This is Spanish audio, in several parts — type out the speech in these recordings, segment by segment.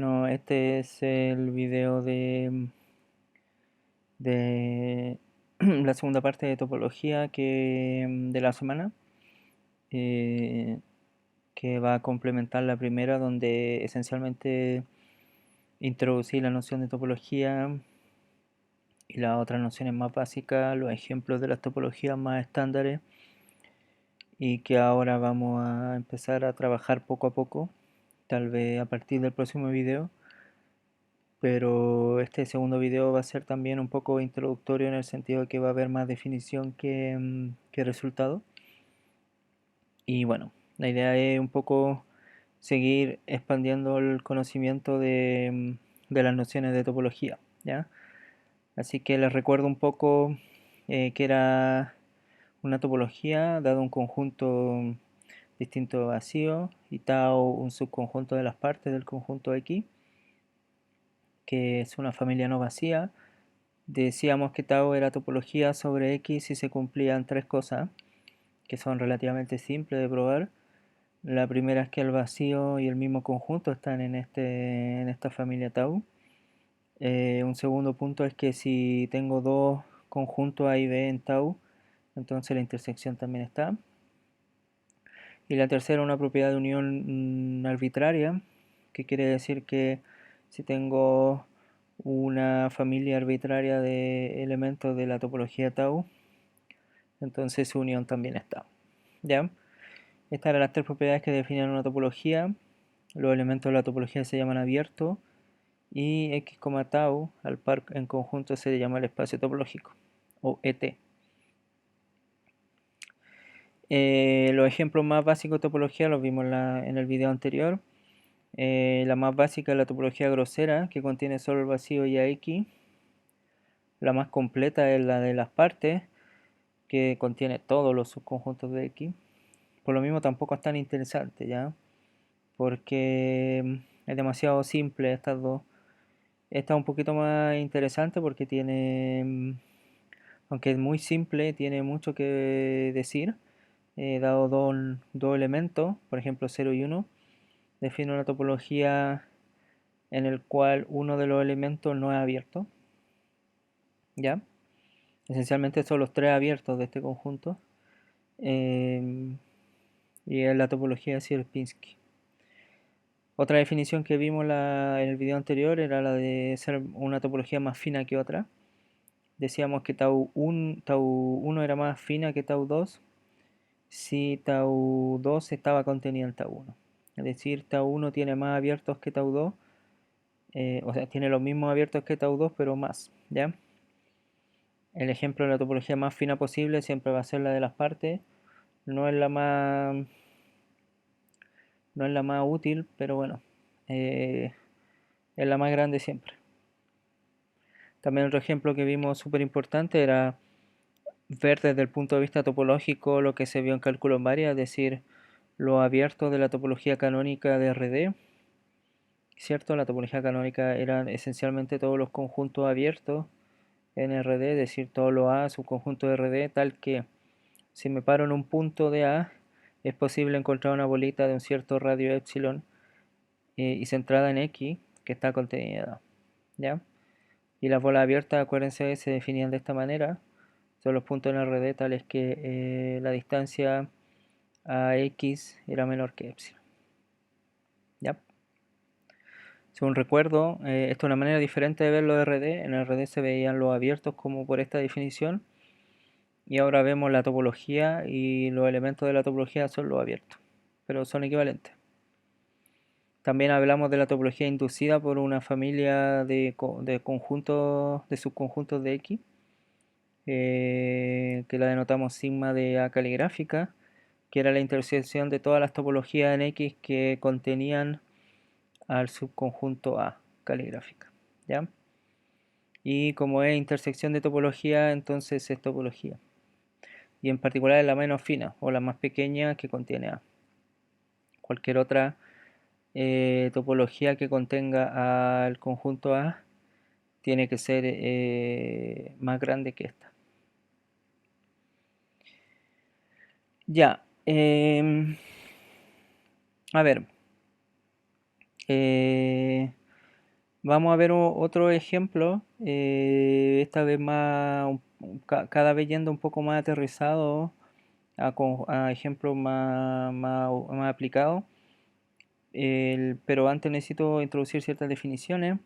Bueno, este es el video de la segunda parte de topología de la semana, eh, que va a complementar la primera, donde esencialmente introducí la noción de topología y las otras nociones más básicas, los ejemplos de las topologías más estándares, y que ahora vamos a empezar a trabajar poco a poco, tal vez a partir del próximo video. Pero este segundo video va a ser también un poco introductorio en el sentido de que va a haber más definición que resultado. Y bueno, la idea es un poco seguir expandiendo el conocimiento de las nociones de topología, ¿ya? Así que les recuerdo un poco que era una topología dado un conjunto distinto vacío y tau un subconjunto de las partes del conjunto X, que es una familia no vacía. Decíamos que tau era topología sobre X si se cumplían tres cosas que son relativamente simples de probar. La primera es que el vacío y el mismo conjunto están en esta familia tau. Un segundo punto es que si tengo dos conjuntos A y B en tau, entonces la intersección también está. Y la tercera, una propiedad de unión arbitraria, que quiere decir que si tengo una familia arbitraria de elementos de la topología tau, entonces su unión también está. ¿Ya? Estas eran las tres propiedades que definen una topología. Los elementos de la topología se llaman abiertos y x, tau al par en conjunto se llama el espacio topológico, o ET. Los ejemplos más básicos de topología los vimos en el video anterior. La más básica es la topología grosera, que contiene solo el vacío y a x. La más completa es la de las partes, que contiene todos los subconjuntos de x. Por lo mismo tampoco es tan interesante, ¿ya? Porque es demasiado simple estas dos. Esta es un poquito más interesante porque tiene, aunque es muy simple, tiene mucho que decir. Dado dos elementos, por ejemplo 0 y 1, define una topología en el cual uno de los elementos no es abierto. ¿Ya? Esencialmente son los tres abiertos de este conjunto. Y es la topología de Sierpinski. Otra definición que vimos en el video anterior era la de ser una topología más fina que otra. Decíamos que tau 1 era más fina que tau 2 si tau 2 estaba contenida en tau 1. Es decir, tau 1 tiene más abiertos que tau 2, o sea, tiene los mismos abiertos que tau 2, pero más, ¿ya? El ejemplo de la topología más fina posible siempre va a ser la de las partes. No es la más, no es la más útil, pero bueno, es la más grande siempre. También otro ejemplo que vimos súper importante era ver desde el punto de vista topológico lo que se vio en cálculo en varias, es decir, lo abierto de la topología canónica de RD, ¿cierto? La topología canónica eran esencialmente todos los conjuntos abiertos en RD, es decir, todos los A subconjuntos de RD, tal que si me paro en un punto de A, es posible encontrar una bolita de un cierto radio epsilon y centrada en X, que está contenida, ¿ya? Y las bolas abiertas, acuérdense, se definían de esta manera. Son los puntos en RD tales que la distancia a X era menor que epsilon. ¿Ya? Según recuerdo, esto es una manera diferente de ver los RD. En RD se veían los abiertos como por esta definición. Y ahora vemos la topología y los elementos de la topología son los abiertos. Pero son equivalentes. También hablamos de la topología inducida por una familia de conjuntos, de subconjuntos de X, que la denotamos sigma de A caligráfica, que era la intersección de todas las topologías en X que contenían al subconjunto A caligráfica, ¿ya? Y como es intersección de topología, entonces es topología. Y en particular es la menos fina o la más pequeña que contiene A. Cualquier otra topología que contenga al conjunto A tiene que ser más grande que esta. Ya. A ver. Vamos a ver otro ejemplo, esta vez cada vez yendo un poco más aterrizado a ejemplos más aplicados. Pero antes necesito introducir ciertas definiciones.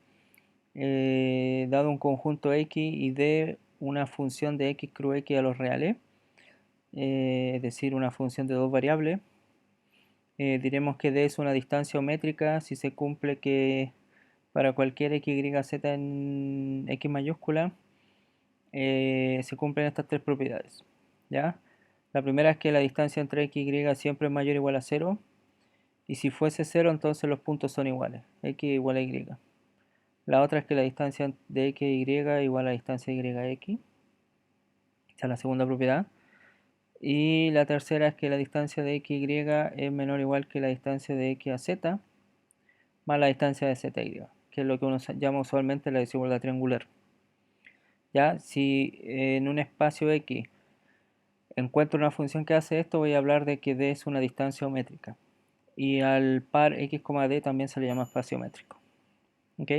Dado un conjunto X y D, una función de X cruz X a los reales, es decir, una función de dos variables. Diremos que D es una distancia métrica si se cumple que para cualquier x, y, z en x mayúscula se cumplen estas tres propiedades. ¿Ya? La primera es que la distancia entre x y siempre es mayor o igual a 0. Y si fuese 0, entonces los puntos son iguales, x igual a y. La otra es que la distancia de x y igual a la distancia de yx. Esa es la segunda propiedad. Y la tercera es que la distancia de x y es menor o igual que la distancia de x a z más la distancia de z y, que es lo que uno llama usualmente la desigualdad triangular. Ya, si en un espacio x encuentro una función que hace esto, voy a hablar de que d es una distancia métrica. Y al par x, d también se le llama espacio métrico. ¿Ok?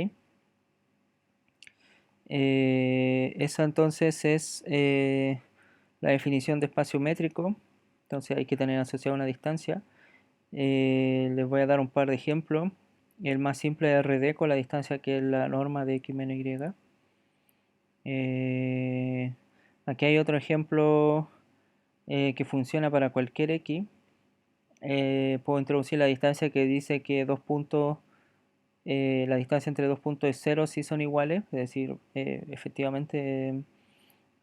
Esa entonces es la definición de espacio métrico. Entonces hay que tener asociada una distancia. Les voy a dar un par de ejemplos. El más simple es RD con la distancia que es la norma de x menos y. Aquí hay otro ejemplo que funciona para cualquier x. Puedo introducir la distancia que dice que dos puntos, la distancia entre dos puntos es 0 si son iguales, es decir, efectivamente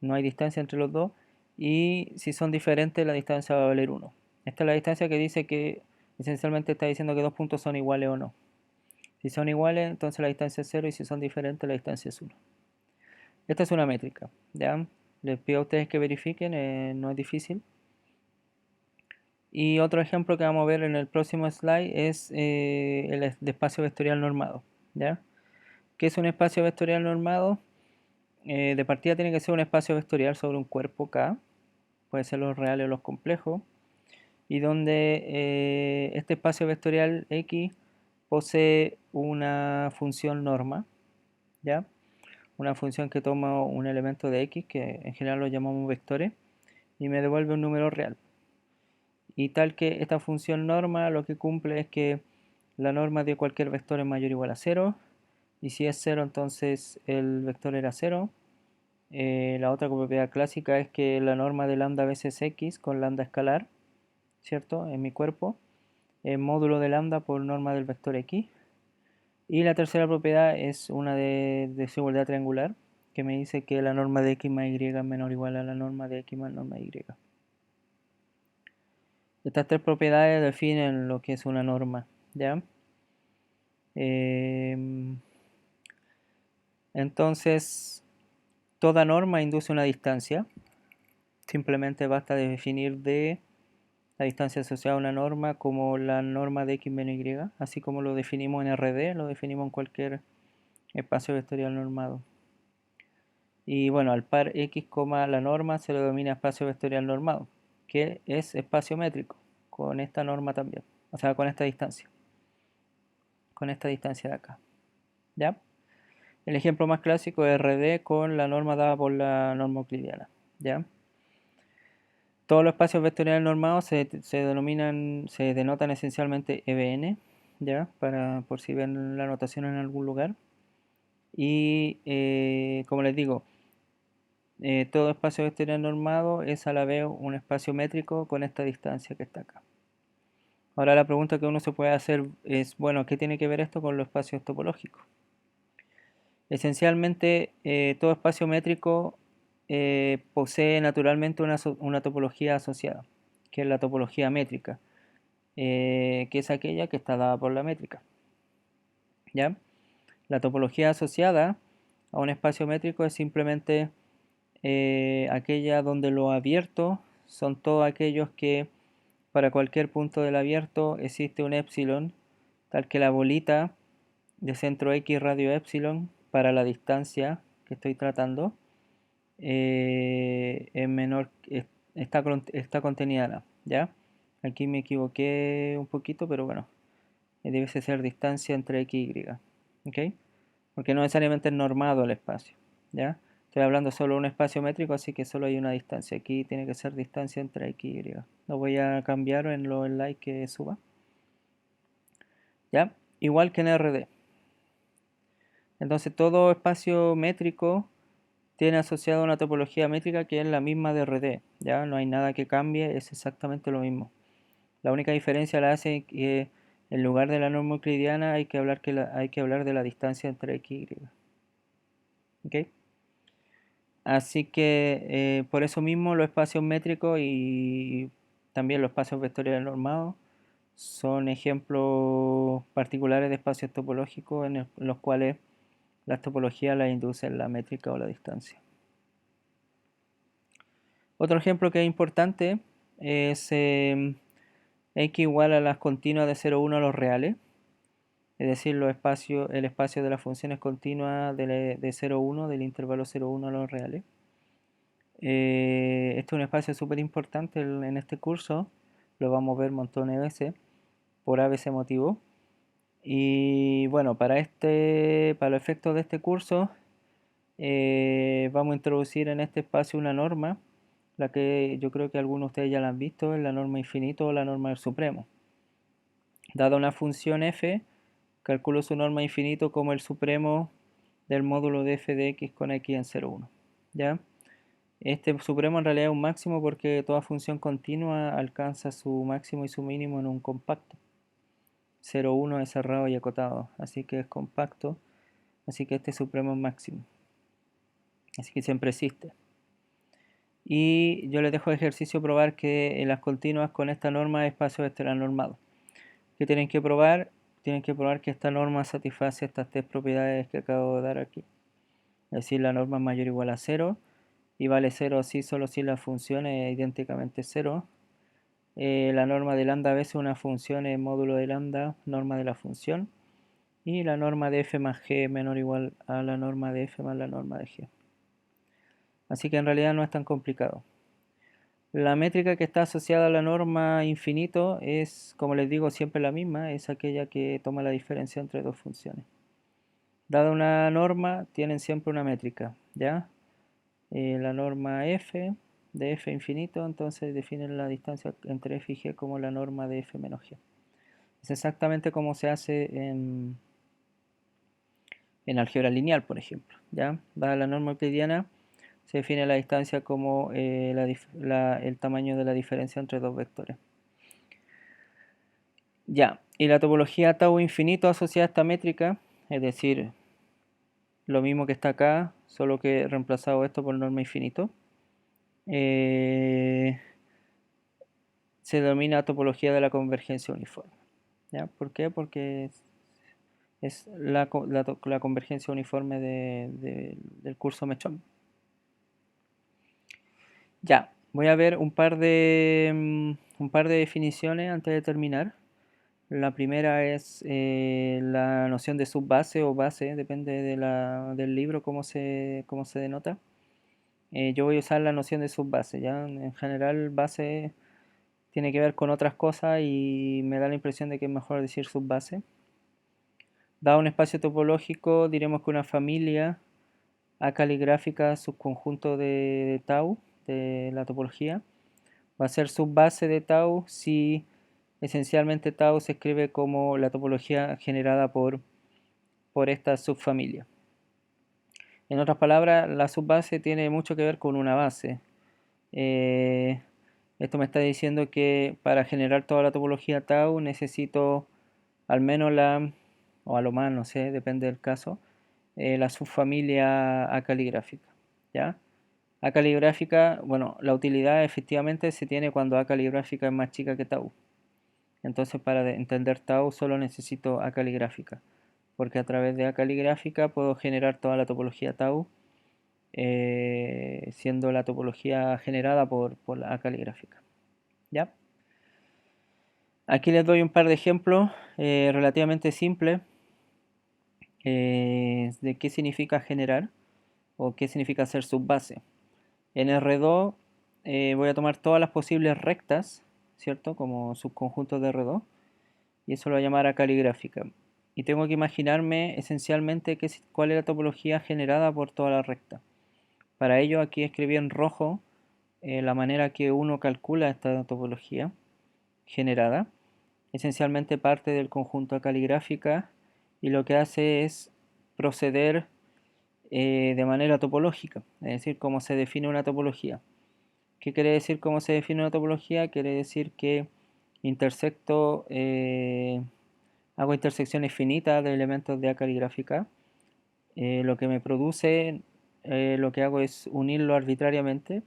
no hay distancia entre los dos, y si son diferentes la distancia va a valer 1. Esta es la distancia que dice que esencialmente está diciendo que dos puntos son iguales o no. Si son iguales, entonces la distancia es 0, y si son diferentes la distancia es 1. Esta es una métrica, ¿ya? Les pido a ustedes que verifiquen, no es difícil. Y otro ejemplo que vamos a ver en el próximo slide es el espacio vectorial normado, ¿ya? ¿Qué es un espacio vectorial normado? De partida tiene que ser un espacio vectorial sobre un cuerpo K, puede ser los reales o los complejos, y donde este espacio vectorial X posee una función norma, ¿ya? Una función que toma un elemento de X, que en general lo llamamos vectores, y me devuelve un número real. Y tal que esta función norma lo que cumple es que la norma de cualquier vector es mayor o igual a 0, y si es 0 entonces el vector era 0. La otra propiedad clásica es que la norma de lambda veces x con lambda escalar, ¿cierto? En mi cuerpo, es módulo de lambda por norma del vector x. Y la tercera propiedad es una de desigualdad triangular, que me dice que la norma de x más y es menor o igual a la norma de x más norma de y. Estas tres propiedades definen lo que es una norma, ¿ya? Entonces, toda norma induce una distancia. Simplemente basta definir de la distancia asociada a una norma como la norma de x menos y, así como lo definimos en RD, lo definimos en cualquier espacio vectorial normado. Y bueno, al par x, la norma se le denomina espacio vectorial normado, que es espacio métrico, con esta norma también, o sea, con esta distancia de acá. ¿Ya? El ejemplo más clásico es RD con la norma dada por la norma euclidiana. ¿Ya? Todos los espacios vectoriales normados se denotan esencialmente EBN, ¿ya? Por si ven la notación en algún lugar. Y como les digo, todo espacio vectorial normado es a la vez un espacio métrico con esta distancia que está acá. Ahora la pregunta que uno se puede hacer es, bueno, ¿qué tiene que ver esto con los espacios topológicos? Esencialmente, todo espacio métrico posee naturalmente una topología asociada, que es la topología métrica, que es aquella que está dada por la métrica. ¿Ya? La topología asociada a un espacio métrico es simplemente aquella donde lo abierto son todos aquellos que para cualquier punto del abierto existe un epsilon, tal que la bolita de centro x radio epsilon para la distancia que estoy tratando es menor, está contenida en A, ¿ya? Aquí me equivoqué un poquito, pero bueno, debe ser distancia entre x y y, ¿ok? porque no necesariamente es normado el espacio, ¿ya? Estoy hablando solo de un espacio métrico, así que solo hay una distancia. Aquí tiene que ser distancia entre X y Y. Lo voy a cambiar en los slides que suba, ¿ya? Igual que en RD. Entonces todo espacio métrico tiene asociado una topología métrica que es la misma de RD, ¿ya? No hay nada que cambie, es exactamente lo mismo. La única diferencia la hace que en lugar de la norma euclidiana hay que hablar, hay que hablar de la distancia entre X y Y. ¿Ok? Así que por eso mismo los espacios métricos y también los espacios vectoriales normados son ejemplos particulares de espacios topológicos en los cuales las topologías las inducen la métrica o la distancia. Otro ejemplo que es importante es X igual a las continuas de 0,1 a los reales, es decir, el espacio de las funciones continuas de 0,1 del intervalo 0,1 a los reales. Este es un espacio súper importante en este curso, lo vamos a ver montones de veces por ABC motivo. Y bueno, para los efectos de este curso, vamos a introducir en este espacio una norma, la que yo creo que algunos de ustedes ya la han visto, es la norma infinito o la norma del supremo. Dada una función f, calculo su norma infinito como el supremo del módulo de f de x con x en 0,1. ¿Ya? Este supremo en realidad es un máximo porque toda función continua alcanza su máximo y su mínimo en un compacto. 0,1 es cerrado y acotado, así que es compacto, así que este supremo es máximo. Así que siempre existe. Y yo les dejo de ejercicio probar que en las continuas con esta norma espacios estarán normados. ¿Qué tienen que probar? Tienen que probar que esta norma satisface estas tres propiedades que acabo de dar aquí. Es decir, la norma es mayor o igual a 0 y vale 0 si solo si la función es idénticamente 0. La norma de lambda a veces una función es módulo de lambda, norma de la función. Y la norma de f más g menor o igual a la norma de f más la norma de g. Así que en realidad no es tan complicado. La métrica que está asociada a la norma infinito es, como les digo, siempre la misma, es aquella que toma la diferencia entre dos funciones. Dada una norma, tienen siempre una métrica, ¿ya? La norma f de f infinito, entonces definen la distancia entre f y g como la norma de f menos g. Es exactamente como se hace en álgebra lineal, por ejemplo, ¿ya? Dada la norma euclidiana, se define la distancia como el tamaño de la diferencia entre dos vectores. Ya, y la topología tau infinito asociada a esta métrica, es decir, lo mismo que está acá, solo que he reemplazado esto por norma infinito, se denomina topología de la convergencia uniforme. ¿Ya? ¿Por qué? Porque es la convergencia uniforme del curso Mechón. Ya, voy a ver un par de definiciones antes de terminar. La primera es la noción de subbase o base, depende del libro cómo se denota. Yo voy a usar la noción de subbase, ¿ya? En general, base tiene que ver con otras cosas y me da la impresión de que es mejor decir subbase. Dado un espacio topológico, diremos que una familia A caligráfica subconjunto de tau, de la topología, va a ser subbase de tau si esencialmente tau se escribe como la topología generada por esta subfamilia. En otras palabras, la subbase tiene mucho que ver con una base. Esto me está diciendo que para generar toda la topología tau necesito al menos o a lo más, no sé, depende del caso, la subfamilia A caligráfica, ¿ya? A caligráfica, bueno, la utilidad efectivamente se tiene cuando A caligráfica es más chica que tau. Entonces para entender tau solo necesito A caligráfica, porque a través de A caligráfica puedo generar toda la topología tau, siendo la topología generada por la A caligráfica. ¿Ya? Aquí les doy un par de ejemplos relativamente simples de qué significa generar o qué significa ser subbase. En R2 voy a tomar todas las posibles rectas, ¿cierto? Como subconjuntos de R2 y eso lo voy a llamar A caligráfica. y tengo que imaginarme esencialmente cuál es la topología generada por toda la recta. Para ello aquí escribí en rojo la manera que uno calcula esta topología generada. Esencialmente parte del conjunto de caligráfica y lo que hace es proceder de manera topológica, es decir, cómo se define una topología. ¿Qué quiere decir cómo se define una topología? Quiere decir que intersecto, hago intersecciones finitas de elementos de A caligráfica. Lo que me produce, lo que hago es unirlo arbitrariamente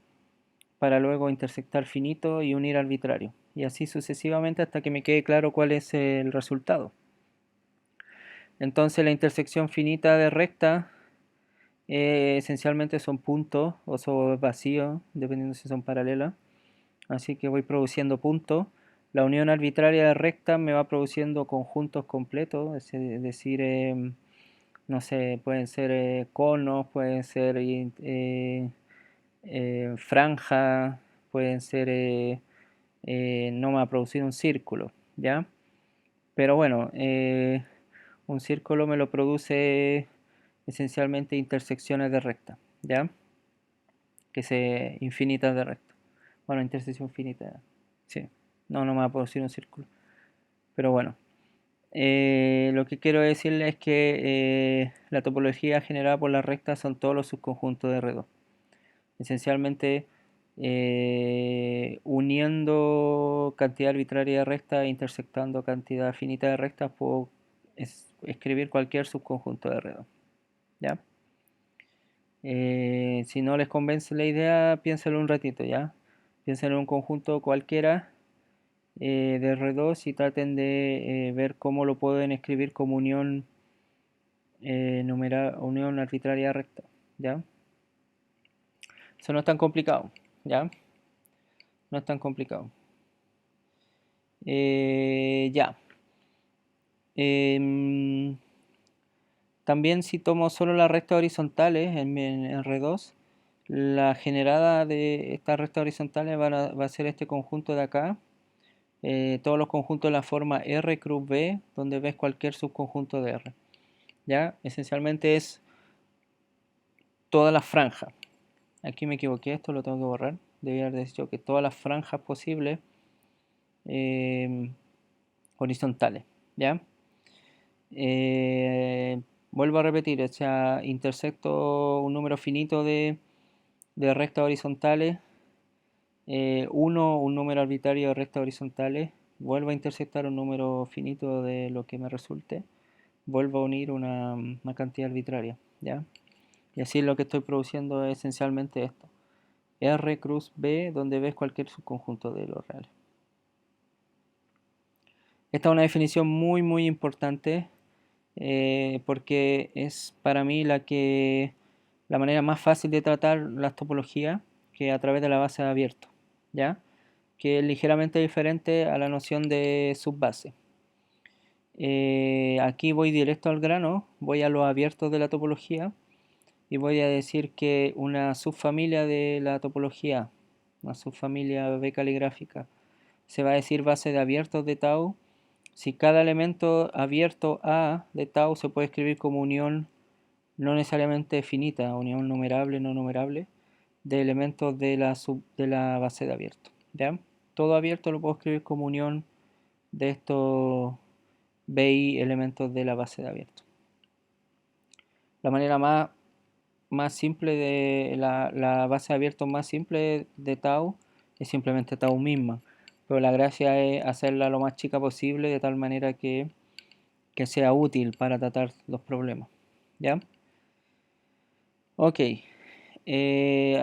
para luego intersectar finito y unir arbitrario. Y así sucesivamente hasta que me quede claro cuál es el resultado. Entonces la intersección finita de recta esencialmente son puntos o son vacíos, dependiendo si son paralelas. Así que voy produciendo puntos. La unión arbitraria de recta me va produciendo conjuntos completos, es decir, no sé, pueden ser conos, pueden ser franjas, pueden ser, no me va a producir un círculo, ¿ya? Pero bueno, un círculo me lo produce esencialmente intersecciones de recta, ¿ya? Que se infinitas de recta. Bueno, intersección finita, sí. No me va a producir un círculo. Pero bueno, lo que quiero decirles es que la topología generada por la recta son todos los subconjuntos de R2. Esencialmente, uniendo cantidad arbitraria de rectas e intersectando cantidad finita de rectas, puedo escribir cualquier subconjunto de R2. ¿Ya? Si no les convence la idea, piénsenlo un ratito, ¿ya? Piensen en un conjunto cualquiera de R2 y traten de ver cómo lo pueden escribir como unión, unión arbitraria recta, ¿ya? Eso no es tan complicado, ¿ya? No es tan complicado. Ya. También si tomo solo las rectas horizontales en R2, la generada de estas rectas horizontales va a ser este conjunto de acá. Todos los conjuntos de la forma R cruz B, donde ves cualquier subconjunto de R. ¿Ya? Esencialmente es toda la franja. Aquí me equivoqué, esto lo tengo que borrar. Debía haber dicho que todas las franjas posibles horizontales. ¿Ya? Vuelvo a repetir, o sea, intersecto un número finito de rectas horizontales, un número arbitrario de rectas horizontales, vuelvo a intersectar un número finito de lo que me resulte, vuelvo a unir una cantidad arbitraria, ¿ya? Y así lo que estoy produciendo es esencialmente esto. R cruz B, donde ves cualquier subconjunto de los reales. Esta es una definición muy muy importante porque es para mí la manera más fácil de tratar las topologías que a través de la base de abierto, ¿ya? Que es ligeramente diferente a la noción de subbase. Aquí voy directo al grano, voy a los abiertos de la topología y voy a decir que una subfamilia de la topología, una subfamilia B caligráfica, se va a decir base de abiertos de tau si cada elemento abierto A de tau se puede escribir como unión no necesariamente finita, unión numerable, no numerable, de elementos de la base de abierto. ¿Ya? Todo abierto lo puedo escribir como unión de estos BI elementos de la base de abierto. La manera más simple de la base de abierto más simple de tau es simplemente tau misma. Pero la gracia es hacerla lo más chica posible de tal manera que sea útil para tratar los problemas. ¿Ya? Ok.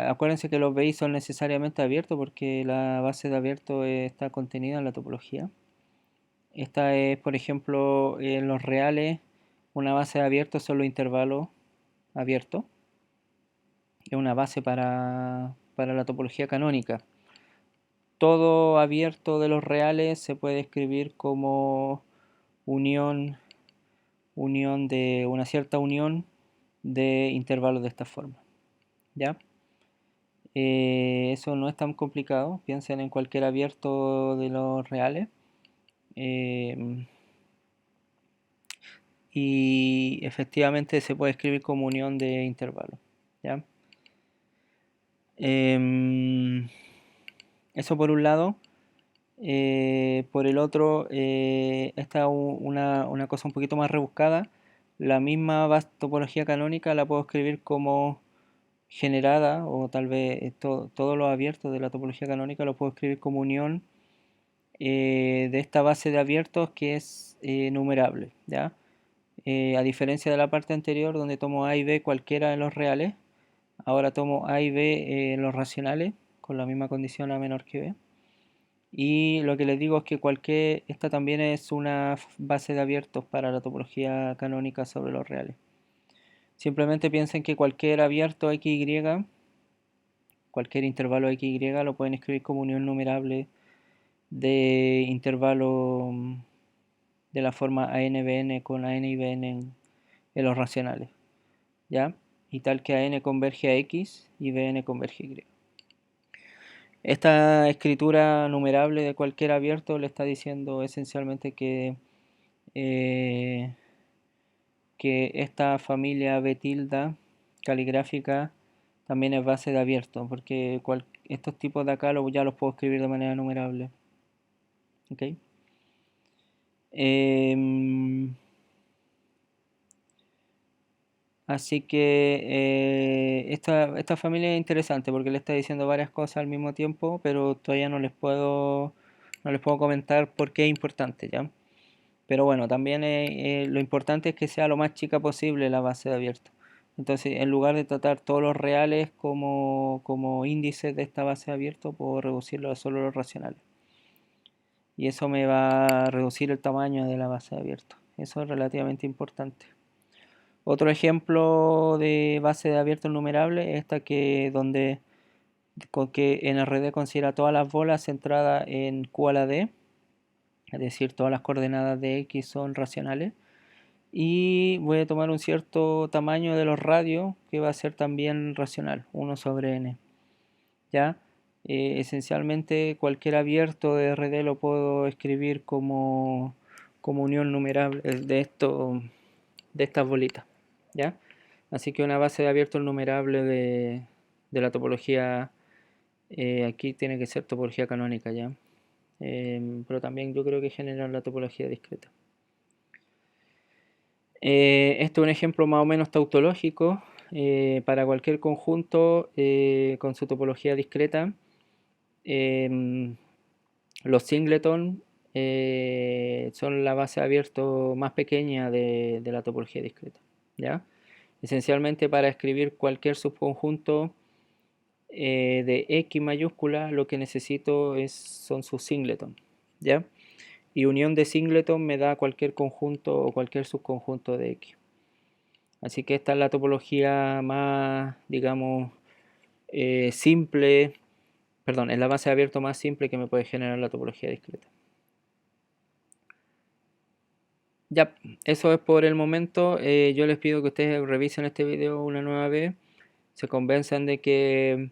Acuérdense que los BI son necesariamente abiertos porque la base de abierto está contenida en la topología. Esta es, por ejemplo, en los reales, una base de abierto son los intervalos abiertos. Es una base para la topología canónica. Todo abierto de los reales se puede escribir como unión de una cierta unión de intervalos de esta forma. ¿Ya? Eso no es tan complicado. Piensen en cualquier abierto de los reales. y efectivamente se puede escribir como unión de intervalos, ¿ya? Eso por un lado. Por el otro, esta es una cosa un poquito más rebuscada. La misma topología canónica la puedo escribir como generada, o tal vez todo lo abierto de la topología canónica lo puedo escribir como unión de esta base de abiertos que es numerable, ¿ya? A diferencia de la parte anterior donde tomo A y B cualquiera de los reales, ahora tomo A y B los racionales con la misma condición A menor que B. Y lo que les digo es que esta también es una base de abiertos para la topología canónica sobre los reales. Simplemente piensen que cualquier abierto XY, cualquier intervalo XY lo pueden escribir como unión numerable de intervalo de la forma ANBN con AN y BN en los racionales, ¿ya? Y tal que AN converge a X y BN converge a Y. Esta escritura numerable de cualquier abierto le está diciendo esencialmente eh, que esta familia B tilde caligráfica también es base de abierto, porque estos tipos de acá ya los puedo escribir de manera numerable. ¿Okay? Así que esta familia es interesante porque le está diciendo varias cosas al mismo tiempo, pero todavía no les puedo comentar por qué es importante, ¿ya? Pero bueno, también lo importante es que sea lo más chica posible la base de abierto. Entonces, en lugar de tratar todos los reales como índices de esta base de abierto, puedo reducirlo a solo los racionales. Y eso me va a reducir el tamaño de la base de abierto. Eso es relativamente importante. Otro ejemplo de base de abierto numerable es esta que NRD considera todas las bolas centradas en Q a la D, es decir, todas las coordenadas de X son racionales. Y voy a tomar un cierto tamaño de los radios que va a ser también racional, 1 sobre n. ¿Ya? Esencialmente cualquier abierto de RD lo puedo escribir como unión numerable de estas bolitas. ¿Ya? Así que una base de abierto numerable de la topología, aquí tiene que ser topología canónica, ¿ya? Pero también yo creo que genera la topología discreta. Este es un ejemplo más o menos tautológico para cualquier conjunto con su topología discreta. Los singleton son la base de abierto más pequeña de la topología discreta, ¿ya? Esencialmente para escribir cualquier subconjunto de X mayúscula lo que necesito son sus singleton, ¿ya? Y unión de singleton me da cualquier conjunto o cualquier subconjunto de X. Así que esta es la topología más, digamos, simple, perdón, es la base de abierto más simple que me puede generar la topología discreta. Ya, eso es por el momento. Yo les pido que ustedes revisen este video una nueva vez, se convenzan de que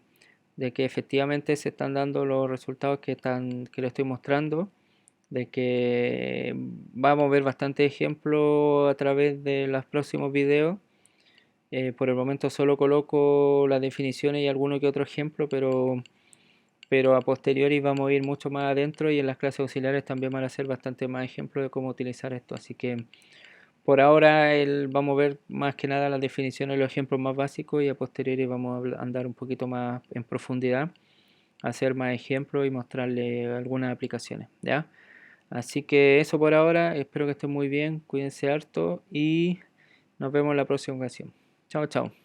efectivamente se están dando los resultados que les estoy mostrando, de que vamos a ver bastantes ejemplos a través de los próximos videos. Por el momento solo coloco las definiciones y alguno que otro ejemplo, pero a posteriori vamos a ir mucho más adentro y en las clases auxiliares también van a ser bastante más ejemplos de cómo utilizar esto. Así que por ahora vamos a ver más que nada las definiciones y los ejemplos más básicos y a posteriori vamos a andar un poquito más en profundidad, hacer más ejemplos y mostrarles algunas aplicaciones, ¿ya? Así que eso por ahora, espero que estén muy bien, cuídense harto y nos vemos la próxima ocasión. Chao, chao.